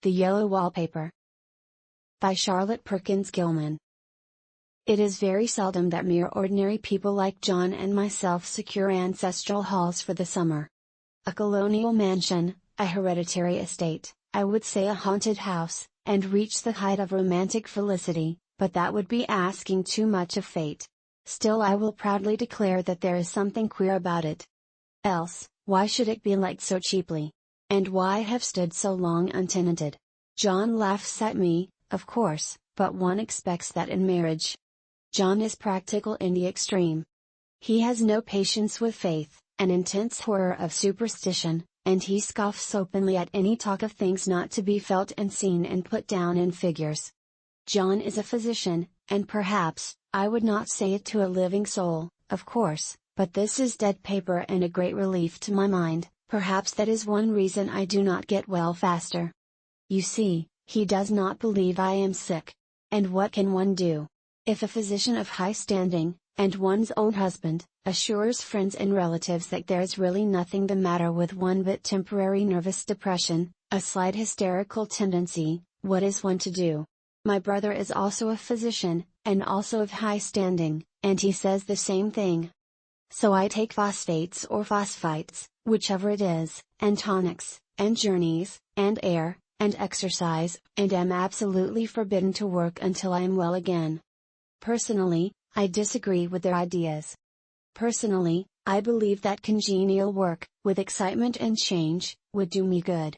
The Yellow Wallpaper. By Charlotte Perkins Gilman. It is very seldom that mere ordinary people like John and myself secure ancestral halls for the summer. A colonial mansion, a hereditary estate, I would say a haunted house, and reach the height of romantic felicity, but that would be asking too much of fate. Still, I will proudly declare that there is something queer about it. Else, why should it be let so cheaply? And why have stood so long untenanted? John laughs at me, of course, but one expects that in marriage. John is practical in the extreme. He has no patience with faith, an intense horror of superstition, and he scoffs openly at any talk of things not to be felt and seen and put down in figures. John is a physician, and perhaps, I would not say it to a living soul, of course, but this is dead paper and a great relief to my mind. Perhaps that is one reason I do not get well faster. You see, he does not believe I am sick. And what can one do? If a physician of high standing, and one's own husband, assures friends and relatives that there is really nothing the matter with one but temporary nervous depression, a slight hysterical tendency, what is one to do? My brother is also a physician, and also of high standing, and he says the same thing. So I take phosphates or phosphites, whichever it is, and tonics, and journeys, and air, and exercise, and am absolutely forbidden to work until I am well again. Personally, I disagree with their ideas. Personally, I believe that congenial work, with excitement and change, would do me good.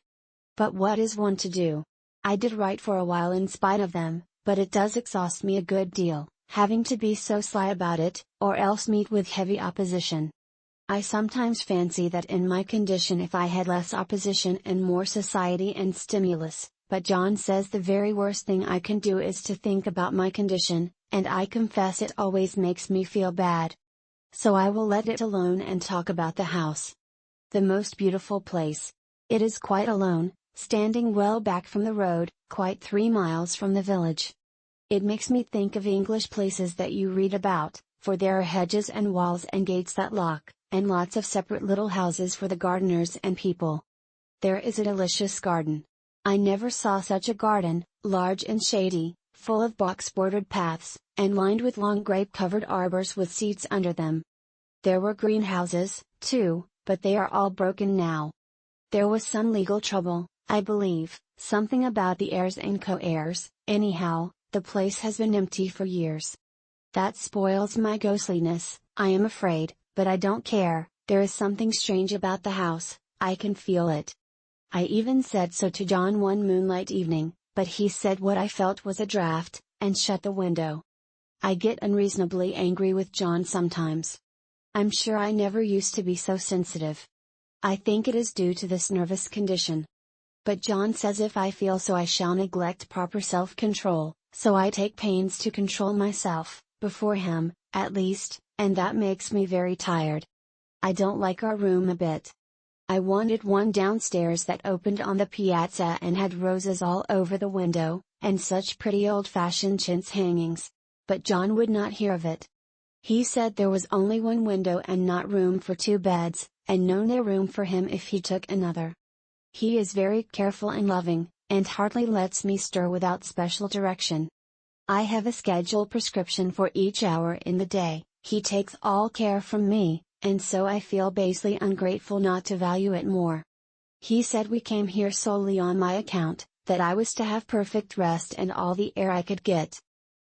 But what is one to do? I did write for a while in spite of them, but it does exhaust me a good deal, having to be so sly about it, or else meet with heavy opposition. I sometimes fancy that in my condition if I had less opposition and more society and stimulus, but John says the very worst thing I can do is to think about my condition, and I confess it always makes me feel bad. So I will let it alone and talk about the house. The most beautiful place. It is quite alone, standing well back from the road, quite 3 miles from the village. It makes me think of English places that you read about, for there are hedges and walls and gates that lock, and lots of separate little houses for the gardeners and people. There is a delicious garden. I never saw such a garden, large and shady, full of box-bordered paths, and lined with long grape-covered arbors with seats under them. There were greenhouses, too, but they are all broken now. There was some legal trouble, I believe, something about the heirs and co-heirs. Anyhow, the place has been empty for years. That spoils my ghostliness, I am afraid, but I don't care. There is something strange about the house, I can feel it. I even said so to John one moonlight evening, but he said what I felt was a draught, and shut the window. I get unreasonably angry with John sometimes. I'm sure I never used to be so sensitive. I think it is due to this nervous condition. But John says if I feel so I shall neglect proper self-control, so I take pains to control myself, before him, at least, and that makes me very tired. I don't like our room a bit. I wanted one downstairs that opened on the piazza and had roses all over the window, and such pretty old-fashioned chintz hangings. But John would not hear of it. He said there was only one window and not room for 2 beds, and no room for him if he took another. He is very careful and loving, and hardly lets me stir without special direction. I have a scheduled prescription for each hour in the day. He takes all care from me, and so I feel basely ungrateful not to value it more. He said we came here solely on my account, that I was to have perfect rest and all the air I could get.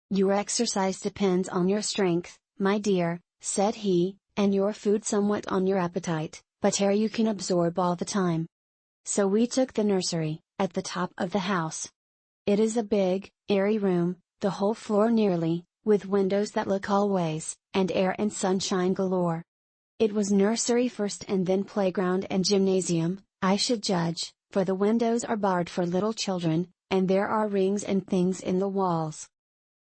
Your exercise depends on your strength, my dear, said he, and your food somewhat on your appetite, but air you can absorb all the time. So we took the nursery, at the top of the house. It is a big, airy room, the whole floor nearly, with windows that look all ways, and air and sunshine galore. It was nursery first and then playground and gymnasium, I should judge, for the windows are barred for little children, and there are rings and things in the walls.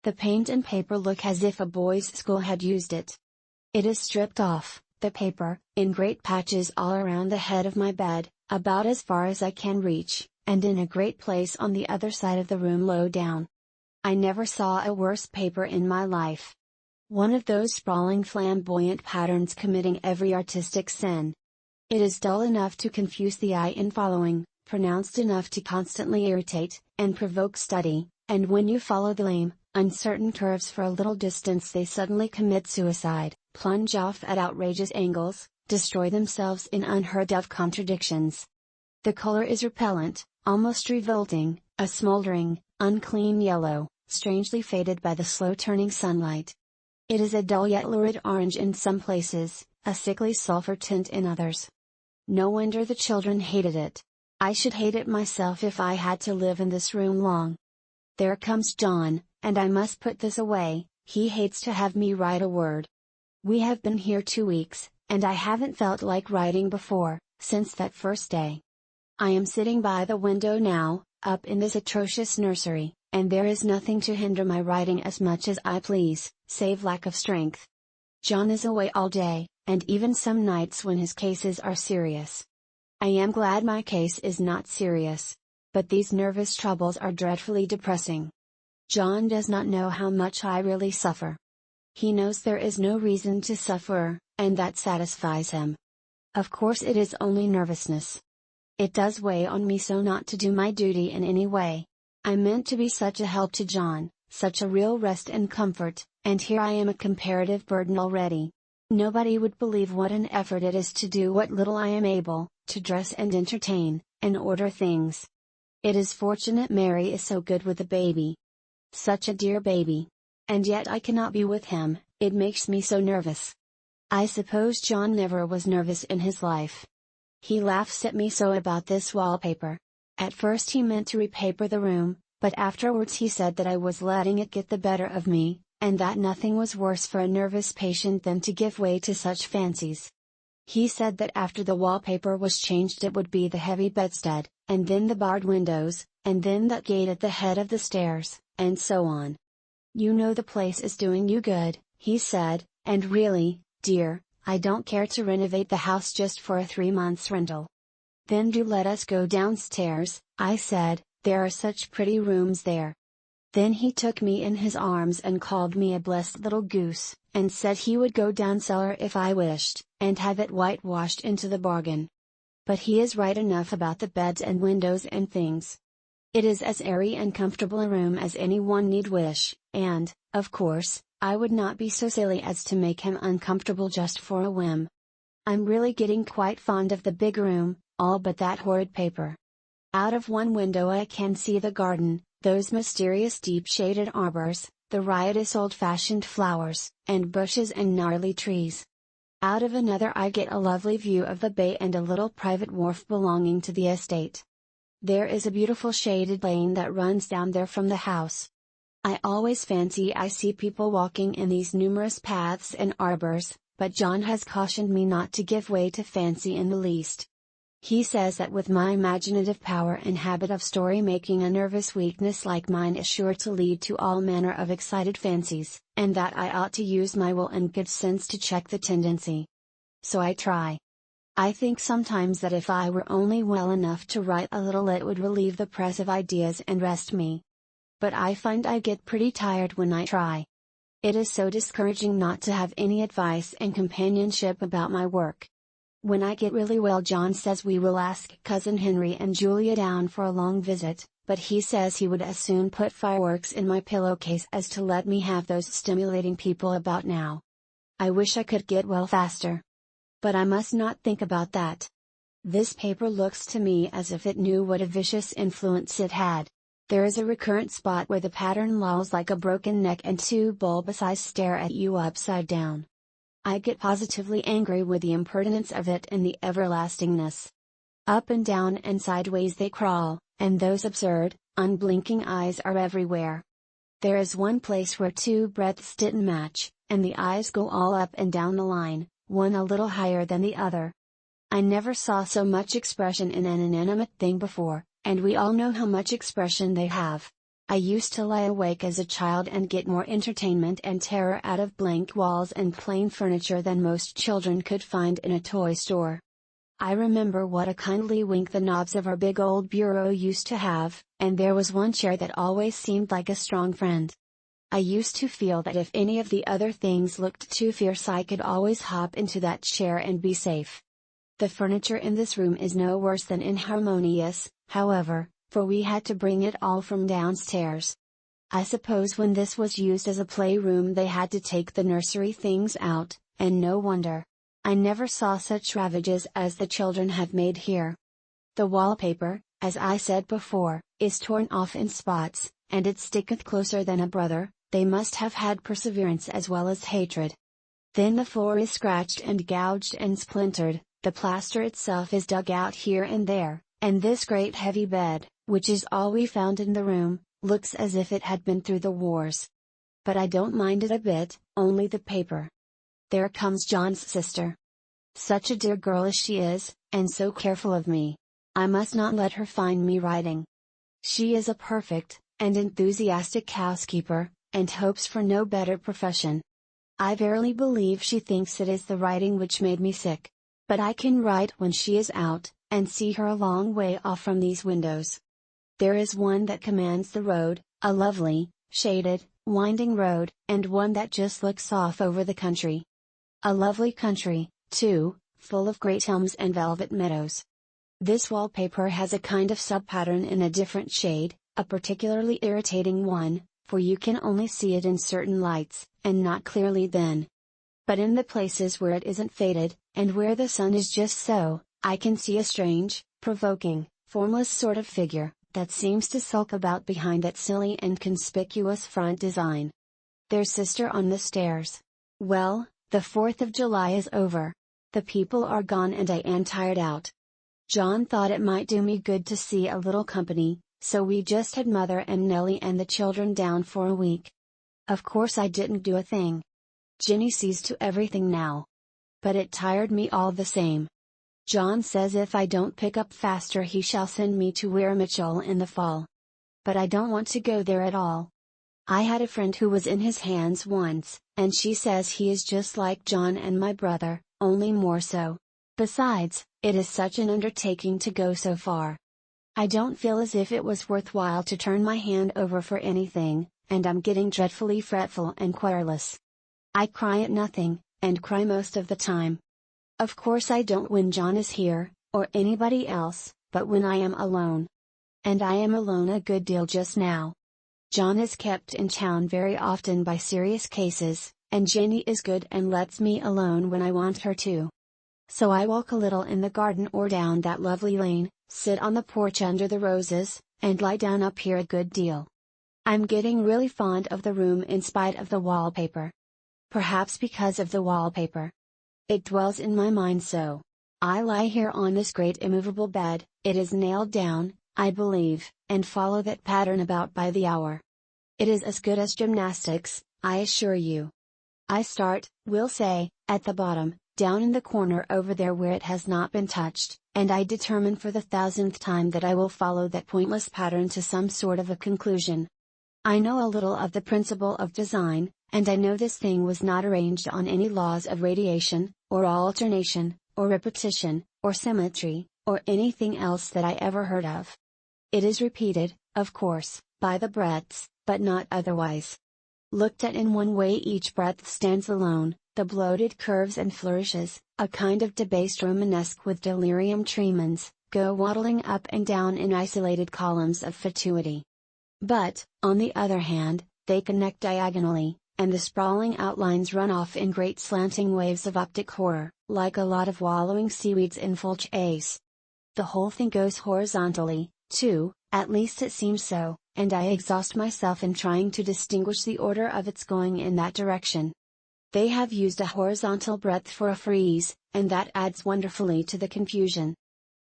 The paint and paper look as if a boys' school had used it. It is stripped off, the paper, in great patches all around the head of my bed, about as far as I can reach, and in a great place on the other side of the room low down. I never saw a worse paper in my life. One of those sprawling flamboyant patterns committing every artistic sin. It is dull enough to confuse the eye in following, pronounced enough to constantly irritate and provoke study, and when you follow the lame, uncertain curves for a little distance they suddenly commit suicide, plunge off at outrageous angles, destroy themselves in unheard of contradictions. The color is repellent, almost revolting, a smoldering, unclean yellow, strangely faded by the slow-turning sunlight. It is a dull yet lurid orange in some places, a sickly sulfur tint in others. No wonder the children hated it. I should hate it myself if I had to live in this room long. There comes John, and I must put this away, he hates to have me write a word. We have been here 2 weeks, and I haven't felt like writing before, since that first day. I am sitting by the window now, up in this atrocious nursery, and there is nothing to hinder my writing as much as I please, save lack of strength. John is away all day, and even some nights when his cases are serious. I am glad my case is not serious. But these nervous troubles are dreadfully depressing. John does not know how much I really suffer. He knows there is no reason to suffer, and that satisfies him. Of course it is only nervousness. It does weigh on me so not to do my duty in any way. I meant to be such a help to John, such a real rest and comfort, and here I am a comparative burden already. Nobody would believe what an effort it is to do what little I am able, to dress and entertain, and order things. It is fortunate Mary is so good with the baby. Such a dear baby. And yet I cannot be with him, it makes me so nervous. I suppose John never was nervous in his life. He laughs at me so about this wallpaper. At first he meant to repaper the room, but afterwards he said that I was letting it get the better of me, and that nothing was worse for a nervous patient than to give way to such fancies. He said that after the wallpaper was changed it would be the heavy bedstead, and then the barred windows, and then that gate at the head of the stairs, and so on. You know the place is doing you good, he said, and really, dear, I don't care to renovate the house just for a 3 months rental. Then do let us go downstairs, I said, there are such pretty rooms there. Then he took me in his arms and called me a blessed little goose, and said he would go down cellar if I wished, and have it whitewashed into the bargain. But he is right enough about the beds and windows and things. It is as airy and comfortable a room as anyone need wish, and, of course, I would not be so silly as to make him uncomfortable just for a whim. I'm really getting quite fond of the big room, all but that horrid paper. Out of one window I can see the garden, those mysterious deep-shaded arbors, the riotous old-fashioned flowers, and bushes and gnarly trees. Out of another I get a lovely view of the bay and a little private wharf belonging to the estate. There is a beautiful shaded lane that runs down there from the house. I always fancy I see people walking in these numerous paths and arbors, but John has cautioned me not to give way to fancy in the least. He says that with my imaginative power and habit of story making a nervous weakness like mine is sure to lead to all manner of excited fancies, and that I ought to use my will and good sense to check the tendency. So I try. I think sometimes that if I were only well enough to write a little it would relieve the press of ideas and rest me. But I find I get pretty tired when I try. It is so discouraging not to have any advice and companionship about my work. When I get really well John says we will ask Cousin Henry and Julia down for a long visit, but he says he would as soon put fireworks in my pillowcase as to let me have those stimulating people about now. I wish I could get well faster. But I must not think about that. This paper looks to me as if it knew what a vicious influence it had. There is a recurrent spot where the pattern lolls like a broken neck and 2 bulbous eyes stare at you upside down. I get positively angry with the impertinence of it and the everlastingness. Up and down and sideways they crawl, and those absurd, unblinking eyes are everywhere. There is one place where 2 breadths didn't match, and the eyes go all up and down the line, one a little higher than the other. I never saw so much expression in an inanimate thing before, and we all know how much expression they have. I used to lie awake as a child and get more entertainment and terror out of blank walls and plain furniture than most children could find in a toy store. I remember what a kindly wink the knobs of our big old bureau used to have, and there was one chair that always seemed like a strong friend. I used to feel that if any of the other things looked too fierce I could always hop into that chair and be safe. The furniture in this room is no worse than inharmonious, however, for we had to bring it all from downstairs. I suppose when this was used as a playroom they had to take the nursery things out, and no wonder. I never saw such ravages as the children have made here. The wallpaper, as I said before, is torn off in spots, and it sticketh closer than a brother. They must have had perseverance as well as hatred. Then the floor is scratched and gouged and splintered, the plaster itself is dug out here and there, and this great heavy bed, which is all we found in the room, looks as if it had been through the wars. But I don't mind it a bit, only the paper. There comes John's sister. Such a dear girl as she is, and so careful of me. I must not let her find me writing. She is a perfect, and enthusiastic housekeeper, and hopes for no better profession. I verily believe she thinks it is the writing which made me sick. But I can write when she is out, and see her a long way off from these windows. There is one that commands the road, a lovely, shaded, winding road, and one that just looks off over the country. A lovely country, too, full of great elms and velvet meadows. This wallpaper has a kind of sub-pattern in a different shade, a particularly irritating one, for you can only see it in certain lights, and not clearly then. But in the places where it isn't faded, and where the sun is just so, I can see a strange, provoking, formless sort of figure, that seems to sulk about behind that silly and conspicuous front design. There's sister on the stairs. Well, the 4th of July is over. The people are gone and I am tired out. John thought it might do me good to see a little company, so we just had Mother and Nellie and the children down for a week. Of course I didn't do a thing. Ginny sees to everything now. But it tired me all the same. John says if I don't pick up faster he shall send me to Mitchell in the fall. But I don't want to go there at all. I had a friend who was in his hands once, and she says he is just like John and my brother, only more so. Besides, it is such an undertaking to go so far. I don't feel as if it was worthwhile to turn my hand over for anything, and I'm getting dreadfully fretful and querulous. I cry at nothing, and cry most of the time. Of course I don't when John is here, or anybody else, but when I am alone. And I am alone a good deal just now. John is kept in town very often by serious cases, and Jenny is good and lets me alone when I want her to. So I walk a little in the garden or down that lovely lane, sit on the porch under the roses, and lie down up here a good deal. I'm getting really fond of the room in spite of the wallpaper. Perhaps because of the wallpaper. It dwells in my mind so. I lie here on this great immovable bed, it is nailed down, I believe, and follow that pattern about by the hour. It is as good as gymnastics, I assure you. I start, we'll say, at the bottom, down in the corner over there where it has not been touched, and I determine for the 1000th time that I will follow that pointless pattern to some sort of a conclusion. I know a little of the principle of design, and I know this thing was not arranged on any laws of radiation, or alternation, or repetition, or symmetry, or anything else that I ever heard of. It is repeated, of course, by the breadths, but not otherwise. Looked at in one way each breadth stands alone, the bloated curves and flourishes, a kind of debased Romanesque with delirium tremens, go waddling up and down in isolated columns of fatuity. But, on the other hand, they connect diagonally, and the sprawling outlines run off in great slanting waves of optic horror, like a lot of wallowing seaweeds in full chase. The whole thing goes horizontally, too, at least it seems so, and I exhaust myself in trying to distinguish the order of its going in that direction. They have used a horizontal breadth for a frieze, and that adds wonderfully to the confusion.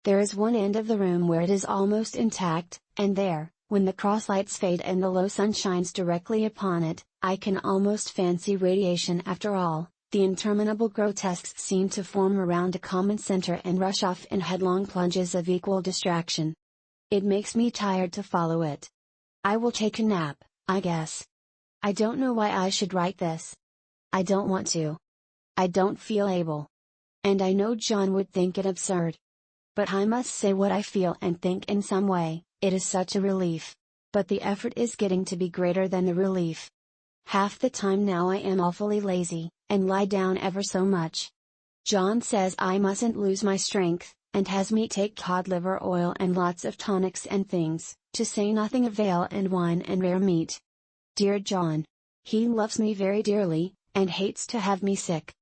There is one end of the room where it is almost intact, and there, when the crosslights fade and the low sun shines directly upon it, I can almost fancy radiation after all. The interminable grotesques seem to form around a common center and rush off in headlong plunges of equal distraction. It makes me tired to follow it. I will take a nap, I guess. I don't know why I should write this. I don't want to. I don't feel able. And I know John would think it absurd. But I must say what I feel and think in some way. It is such a relief. But the effort is getting to be greater than the relief. Half the time now I am awfully lazy, and lie down ever so much. John says I mustn't lose my strength, and has me take cod liver oil and lots of tonics and things, to say nothing of ale and wine and rare meat. Dear John. He loves me very dearly, and hates to have me sick.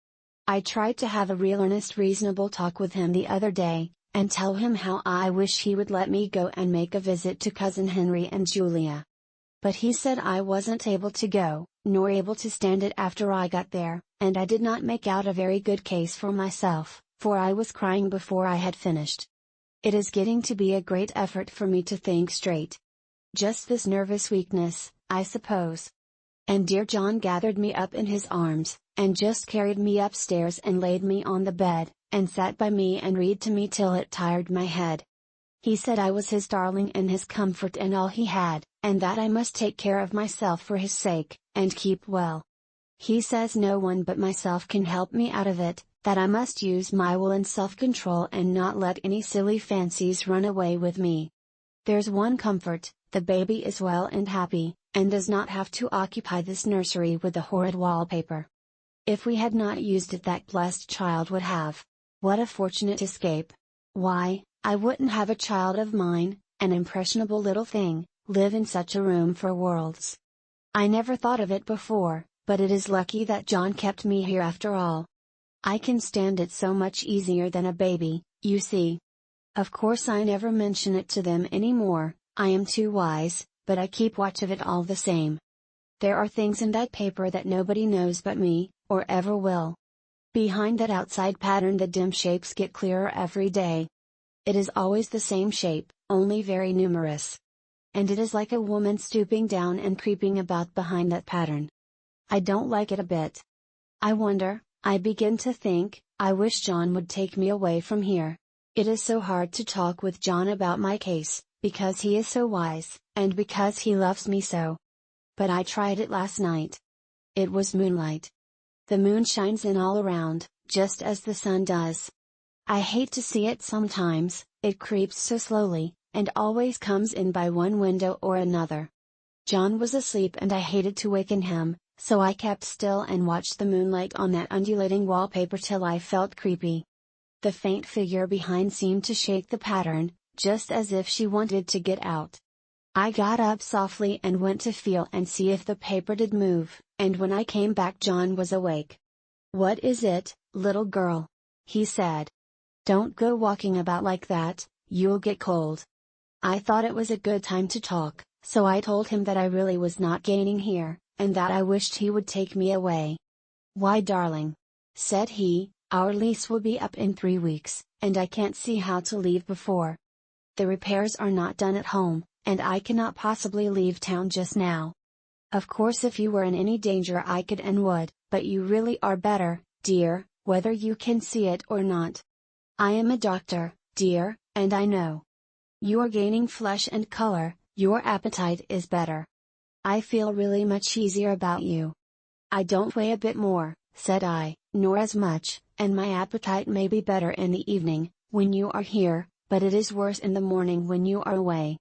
I tried to have a real earnest reasonable talk with him the other day, and tell him how I wish he would let me go and make a visit to Cousin Henry and Julia. But he said I wasn't able to go, nor able to stand it after I got there, and I did not make out a very good case for myself, for I was crying before I had finished. It is getting to be a great effort for me to think straight. Just this nervous weakness, I suppose. And dear John gathered me up in his arms, and just carried me upstairs and laid me on the bed, and sat by me and read to me till it tired my head. He said I was his darling and his comfort and all he had, and that I must take care of myself for his sake, and keep well. He says no one but myself can help me out of it, that I must use my will and self-control and not let any silly fancies run away with me. There's one comfort, the baby is well and happy, and does not have to occupy this nursery with the horrid wallpaper. If we had not used it, that blessed child would have. What a fortunate escape! Why, I wouldn't have a child of mine, an impressionable little thing, live in such a room for worlds. I never thought of it before, but it is lucky that John kept me here after all. I can stand it so much easier than a baby, you see. Of course I never mention it to them any more, I am too wise, but I keep watch of it all the same. There are things in that paper that nobody knows but me, or ever will. Behind that outside pattern the dim shapes get clearer every day. It is always the same shape, only very numerous. And it is like a woman stooping down and creeping about behind that pattern. I don't like it a bit. I wonder, I begin to think, I wish John would take me away from here. It is so hard to talk with John about my case, because he is so wise, and because he loves me so. But I tried it last night. It was moonlight. The moon shines in all around, just as the sun does. I hate to see it sometimes, it creeps so slowly, and always comes in by one window or another. John was asleep and I hated to waken him, so I kept still and watched the moonlight on that undulating wallpaper till I felt creepy. The faint figure behind seemed to shake the pattern, just as if she wanted to get out. I got up softly and went to feel and see if the paper did move, and when I came back John was awake. "What is it, little girl?" he said. "Don't go walking about like that, you'll get cold." I thought it was a good time to talk, so I told him that I really was not gaining here, and that I wished he would take me away. "Why, darling," said he, "our lease will be up in 3 weeks, and I can't see how to leave before. The repairs are not done at home, and I cannot possibly leave town just now. Of course if you were in any danger I could and would, but you really are better, dear, whether you can see it or not. I am a doctor, dear, and I know. You are gaining flesh and color, your appetite is better. I feel really much easier about you. I don't weigh a bit more," said I, "nor as much, and my appetite may be better in the evening, when you are here, but it is worse in the morning when you are away."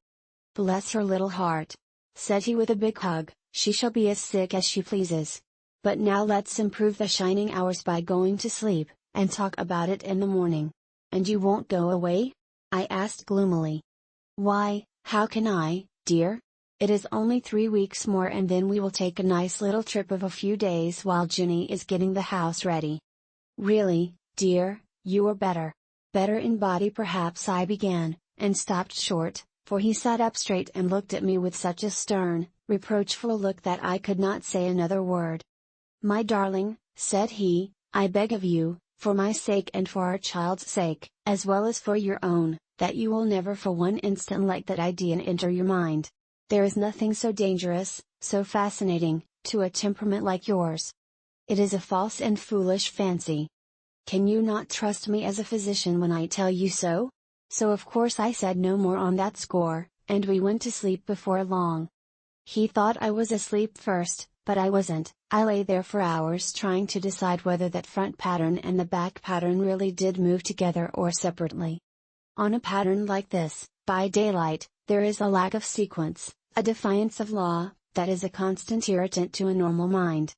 "Bless her little heart," said he with a big hug, "she shall be as sick as she pleases. But now let's improve the shining hours by going to sleep, and talk about it in the morning. And you won't go away?" I asked gloomily. "Why, how can I, dear? It is only 3 weeks more and then we will take a nice little trip of a few days while Jenny is getting the house ready." "Really, dear, you are better. Better in body perhaps," I began, and stopped short, for he sat up straight and looked at me with such a stern, reproachful look that I could not say another word. "My darling," said he, "I beg of you, for my sake and for our child's sake, as well as for your own, that you will never for one instant let that idea enter your mind. There is nothing so dangerous, so fascinating, to a temperament like yours. It is a false and foolish fancy. Can you not trust me as a physician when I tell you so?" So of course I said no more on that score, and we went to sleep before long. He thought I was asleep first, but I wasn't. I lay there for hours trying to decide whether that front pattern and the back pattern really did move together or separately. On a pattern like this, by daylight, there is a lack of sequence, a defiance of law, that is a constant irritant to a normal mind.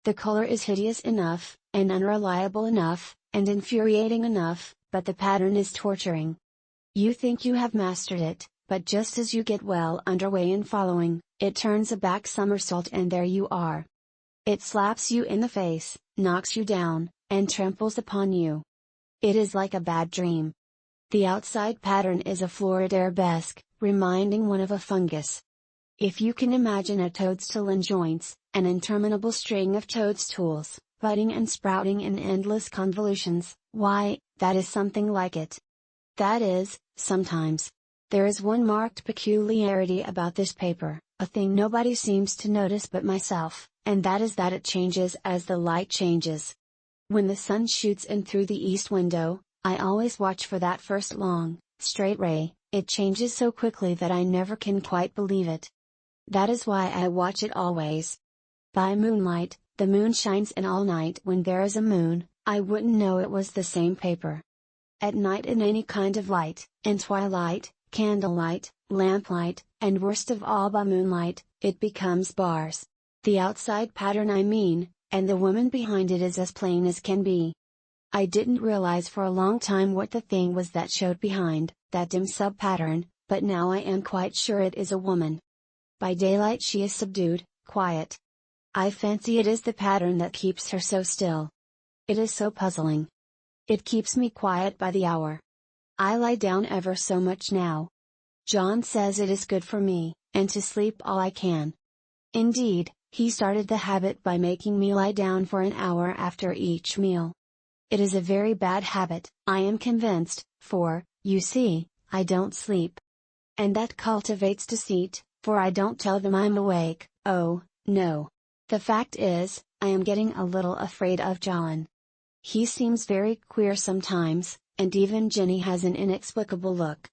The color is hideous enough, and unreliable enough, and infuriating enough, but the pattern is torturing. You think you have mastered it, but just as you get well underway in following, it turns a back somersault and there you are. It slaps you in the face, knocks you down, and tramples upon you. It is like a bad dream. The outside pattern is a florid arabesque, reminding one of a fungus. If you can imagine a toadstool in joints, an interminable string of toadstools, budding and sprouting in endless convolutions, why, that is something like it. That is, sometimes. There is one marked peculiarity about this paper, a thing nobody seems to notice but myself, and that is that it changes as the light changes. When the sun shoots in through the east window, I always watch for that first long, straight ray. It changes so quickly that I never can quite believe it. That is why I watch it always. By moonlight, the moon shines, and all night when there is a moon, I wouldn't know it was the same paper. At night, in any kind of light, in twilight, candlelight, lamplight, and worst of all by moonlight, it becomes bars. The outside pattern I mean, and the woman behind it is as plain as can be. I didn't realize for a long time what the thing was that showed behind, that dim sub-pattern, but now I am quite sure it is a woman. By daylight she is subdued, quiet. I fancy it is the pattern that keeps her so still. It is so puzzling. It keeps me quiet by the hour. I lie down ever so much now. John says it is good for me, and to sleep all I can. Indeed, he started the habit by making me lie down for an hour after each meal. It is a very bad habit, I am convinced, for, you see, I don't sleep. And that cultivates deceit, for I don't tell them I'm awake. Oh, no. The fact is, I am getting a little afraid of John. He seems very queer sometimes, and even Jenny has an inexplicable look.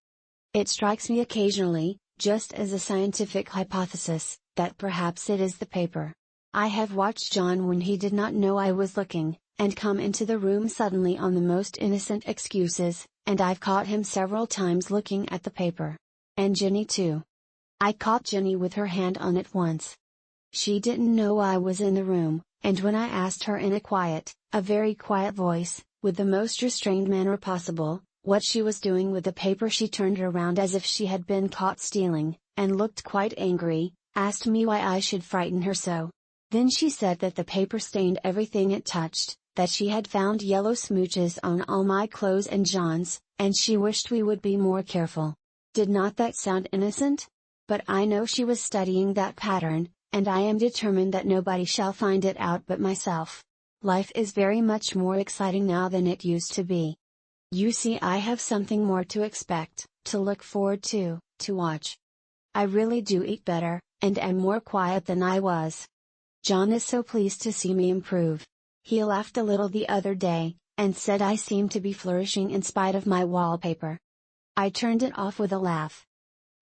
It strikes me occasionally, just as a scientific hypothesis, that perhaps it is the paper. I have watched John when he did not know I was looking, and come into the room suddenly on the most innocent excuses, and I've caught him several times looking at the paper. And Jenny too. I caught Jenny with her hand on it once. She didn't know I was in the room, and when I asked her in a very quiet voice, with the most restrained manner possible, what she was doing with the paper, she turned around as if she had been caught stealing, and looked quite angry, asked me why I should frighten her so. Then she said that the paper stained everything it touched, that she had found yellow smooches on all my clothes and John's, and she wished we would be more careful. Did not that sound innocent? But I know she was studying that pattern, and I am determined that nobody shall find it out but myself. Life is very much more exciting now than it used to be. You see, I have something more to expect, to look forward to watch. I really do eat better, and am more quiet than I was. John is so pleased to see me improve. He laughed a little the other day, and said I seemed to be flourishing in spite of my wallpaper. I turned it off with a laugh.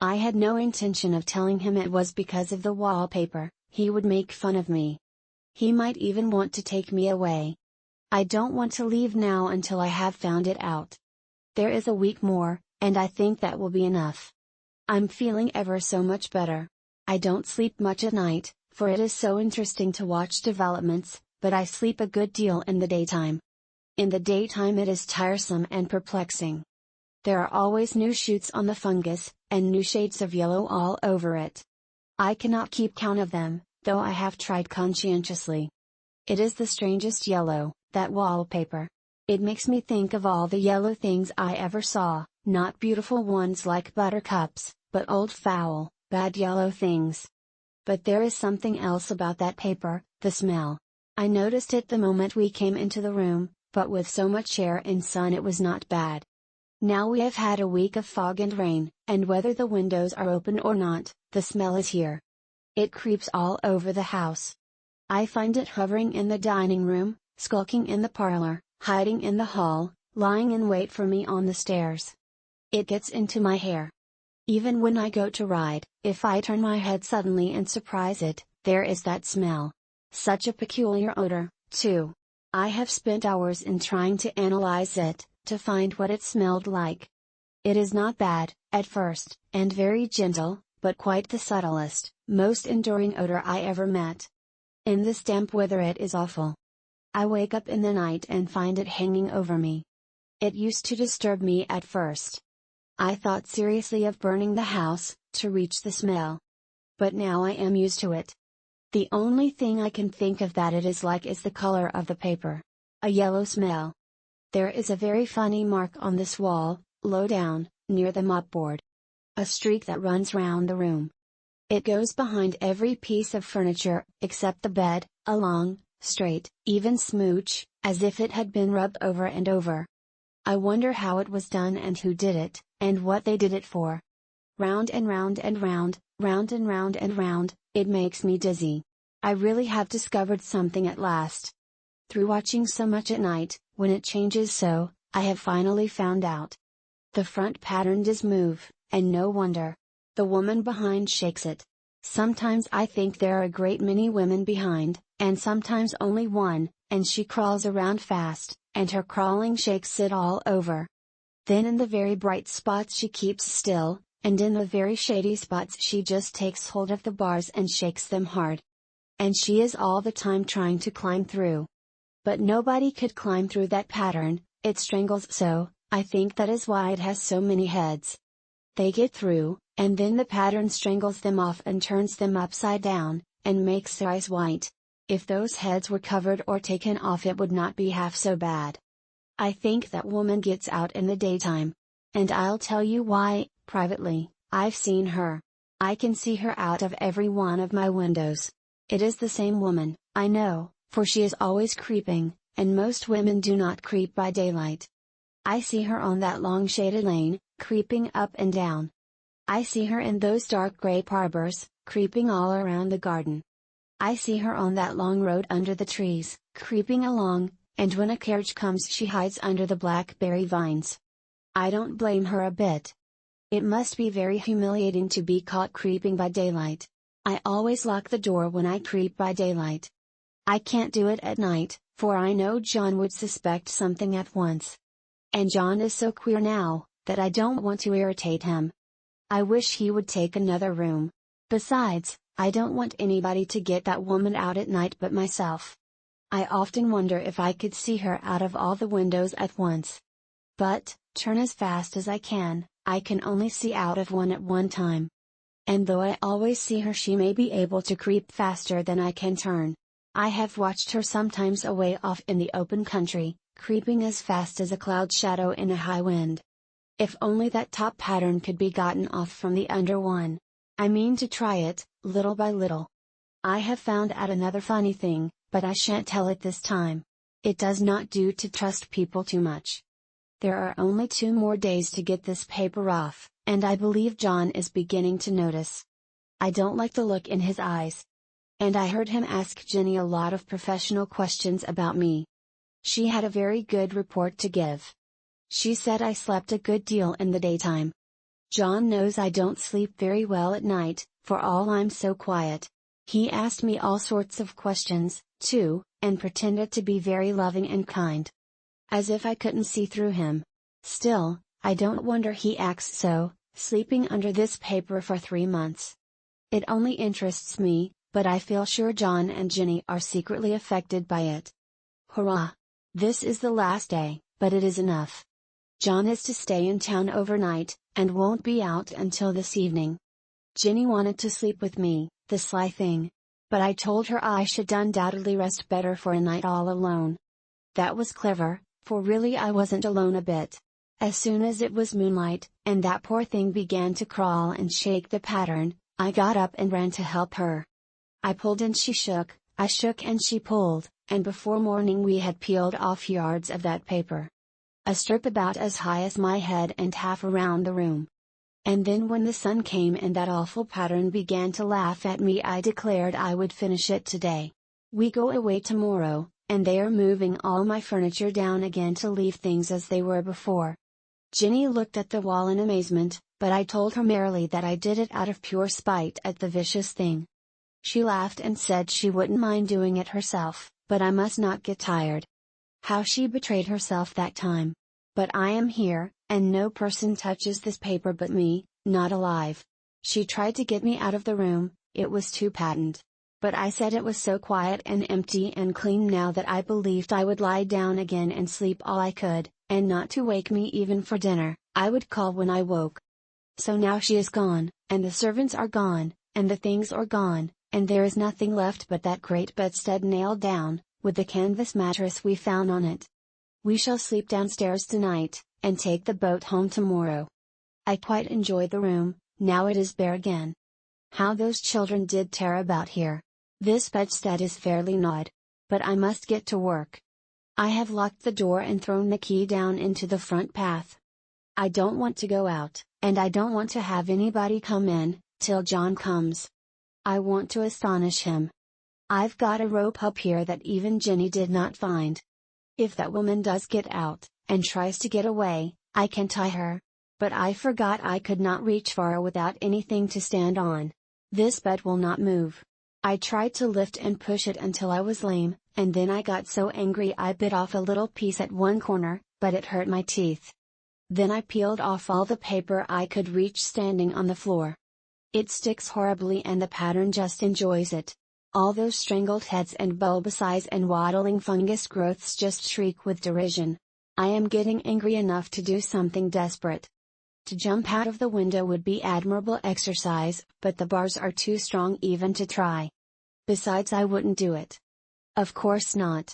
I had no intention of telling him it was because of the wallpaper. He would make fun of me. He might even want to take me away. I don't want to leave now until I have found it out. There is a week more, and I think that will be enough. I'm feeling ever so much better. I don't sleep much at night, for it is so interesting to watch developments, but I sleep a good deal in the daytime. In the daytime it is tiresome and perplexing. There are always new shoots on the fungus, and new shades of yellow all over it. I cannot keep count of them, though I have tried conscientiously. It is the strangest yellow, that wallpaper. It makes me think of all the yellow things I ever saw, not beautiful ones like buttercups, but old foul, bad yellow things. But there is something else about that paper, the smell. I noticed it the moment we came into the room, but with so much air and sun it was not bad. Now we have had a week of fog and rain, and whether the windows are open or not, the smell is here. It creeps all over the house. I find it hovering in the dining room, skulking in the parlor, hiding in the hall, lying in wait for me on the stairs. It gets into my hair. Even when I go to ride, if I turn my head suddenly and surprise it, there is that smell. Such a peculiar odor, too. I have spent hours in trying to analyze it, to find what it smelled like. It is not bad, at first, and very gentle, but quite the subtlest, most enduring odor I ever met. In this damp weather it is awful. I wake up in the night and find it hanging over me. It used to disturb me at first. I thought seriously of burning the house, to reach the smell. But now I am used to it. The only thing I can think of that it is like is the color of the paper. A yellow smell. There is a very funny mark on this wall, low down, near the mopboard. A streak that runs round the room. It goes behind every piece of furniture, except the bed, a long, straight, even smooch, as if it had been rubbed over and over. I wonder how it was done and who did it, and what they did it for. Round and round and round, round and round and round, it makes me dizzy. I really have discovered something at last. Through watching so much at night, when it changes so, I have finally found out. The front pattern does move, and no wonder. The woman behind shakes it. Sometimes I think there are a great many women behind, and sometimes only one, and she crawls around fast, and her crawling shakes it all over. Then in the very bright spots she keeps still, and in the very shady spots she just takes hold of the bars and shakes them hard. And she is all the time trying to climb through. But nobody could climb through that pattern, it strangles so. I think that is why it has so many heads. They get through, and then the pattern strangles them off and turns them upside down, and makes their eyes white. If those heads were covered or taken off it would not be half so bad. I think that woman gets out in the daytime. And I'll tell you why, privately, I've seen her. I can see her out of every one of my windows. It is the same woman, I know, for she is always creeping, and most women do not creep by daylight. I see her on that long shaded lane, creeping up and down. I see her in those dark gray arbors, creeping all around the garden. I see her on that long road under the trees, creeping along, and when a carriage comes she hides under the blackberry vines. I don't blame her a bit. It must be very humiliating to be caught creeping by daylight. I always lock the door when I creep by daylight. I can't do it at night, for I know John would suspect something at once. And John is so queer now, that I don't want to irritate him. I wish he would take another room. Besides, I don't want anybody to get that woman out at night but myself. I often wonder if I could see her out of all the windows at once. But, turn as fast as I can only see out of one at one time. And though I always see her she may be able to creep faster than I can turn. I have watched her sometimes away off in the open country, creeping as fast as a cloud shadow in a high wind. If only that top pattern could be gotten off from the under one. I mean to try it, little by little. I have found out another funny thing, but I shan't tell it this time. It does not do to trust people too much. There are only 2 more days to get this paper off, and I believe John is beginning to notice. I don't like the look in his eyes. And I heard him ask Jenny a lot of professional questions about me. She had a very good report to give. She said I slept a good deal in the daytime. John knows I don't sleep very well at night, for all I'm so quiet. He asked me all sorts of questions, too, and pretended to be very loving and kind. As if I couldn't see through him. Still, I don't wonder he acts so, sleeping under this paper for 3 months. It only interests me, but I feel sure John and Jenny are secretly affected by it. Hurrah! This is the last day, but it is enough. John is to stay in town overnight, and won't be out until this evening. Jenny wanted to sleep with me, the sly thing. But I told her I should undoubtedly rest better for a night all alone. That was clever, for really I wasn't alone a bit. As soon as it was moonlight, and that poor thing began to crawl and shake the pattern, I got up and ran to help her. I pulled and she shook, I shook and she pulled, and before morning we had peeled off yards of that paper. A strip about as high as my head and half around the room. And then when the sun came and that awful pattern began to laugh at me I declared I would finish it today. We go away tomorrow, and they are moving all my furniture down again to leave things as they were before. Jenny looked at the wall in amazement, but I told her merrily that I did it out of pure spite at the vicious thing. She laughed and said she wouldn't mind doing it herself, but I must not get tired. How she betrayed herself that time! But I am here, and no person touches this paper but me, not alive. She tried to get me out of the room, it was too patent. But I said it was so quiet and empty and clean now that I believed I would lie down again and sleep all I could, and not to wake me even for dinner. I would call when I woke. So now she is gone, and the servants are gone, and the things are gone, and there is nothing left but that great bedstead nailed down, with the canvas mattress we found on it. We shall sleep downstairs tonight, and take the boat home tomorrow. I quite enjoy the room, now it is bare again. How those children did tear about here! This bedstead is fairly gnawed. But I must get to work. I have locked the door and thrown the key down into the front path. I don't want to go out, and I don't want to have anybody come in, till John comes. I want to astonish him. I've got a rope up here that even Jenny did not find. If that woman does get out, and tries to get away, I can tie her. But I forgot I could not reach far without anything to stand on. This bed will not move. I tried to lift and push it until I was lame, and then I got so angry I bit off a little piece at one corner, but it hurt my teeth. Then I peeled off all the paper I could reach standing on the floor. It sticks horribly and the pattern just enjoys it. All those strangled heads and bulbous eyes and waddling fungus growths just shriek with derision. I am getting angry enough to do something desperate. To jump out of the window would be admirable exercise, but the bars are too strong even to try. Besides, I wouldn't do it. Of course not.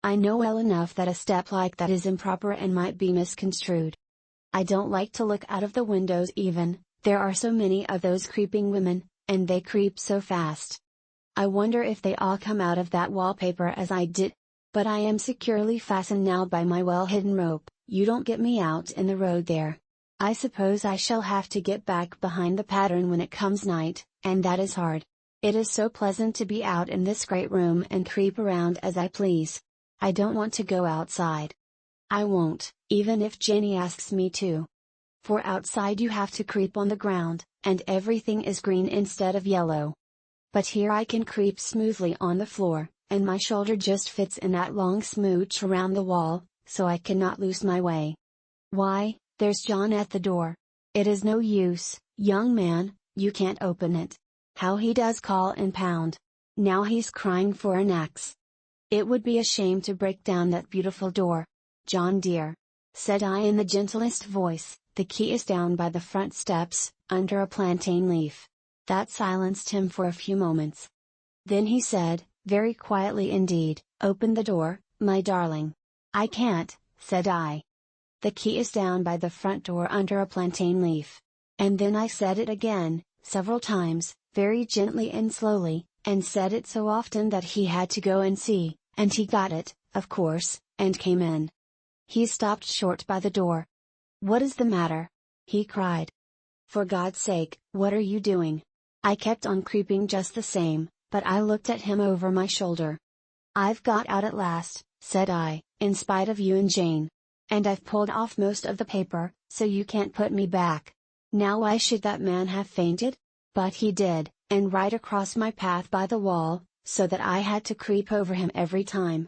I know well enough that a step like that is improper and might be misconstrued. I don't like to look out of the windows even, there are so many of those creeping women, and they creep so fast. I wonder if they all come out of that wallpaper as I did. But I am securely fastened now by my well-hidden rope. You don't get me out in the road there. I suppose I shall have to get back behind the pattern when it comes night, and that is hard. It is so pleasant to be out in this great room and creep around as I please. I don't want to go outside. I won't, even if Jenny asks me to. For outside you have to creep on the ground, and everything is green instead of yellow. But here I can creep smoothly on the floor, and my shoulder just fits in that long smooch around the wall, so I cannot lose my way. Why, there's John at the door. It is no use, young man, you can't open it. How he does call and pound. Now he's crying for an axe. It would be a shame to break down that beautiful door. John dear, said I in the gentlest voice, the key is down by the front steps, under a plantain leaf. That silenced him for a few moments. Then he said, very quietly indeed, open the door, my darling. I can't, said I. The key is down by the front door under a plantain leaf. And then I said it again, several times, very gently and slowly, and said it so often that he had to go and see, and he got it, of course, and came in. He stopped short by the door. What is the matter? He cried. For God's sake, what are you doing? I kept on creeping just the same, but I looked at him over my shoulder. I've got out at last, said I, in spite of you and Jane. And I've pulled off most of the paper, so you can't put me back. Now why should that man have fainted? But he did, and right across my path by the wall, so that I had to creep over him every time.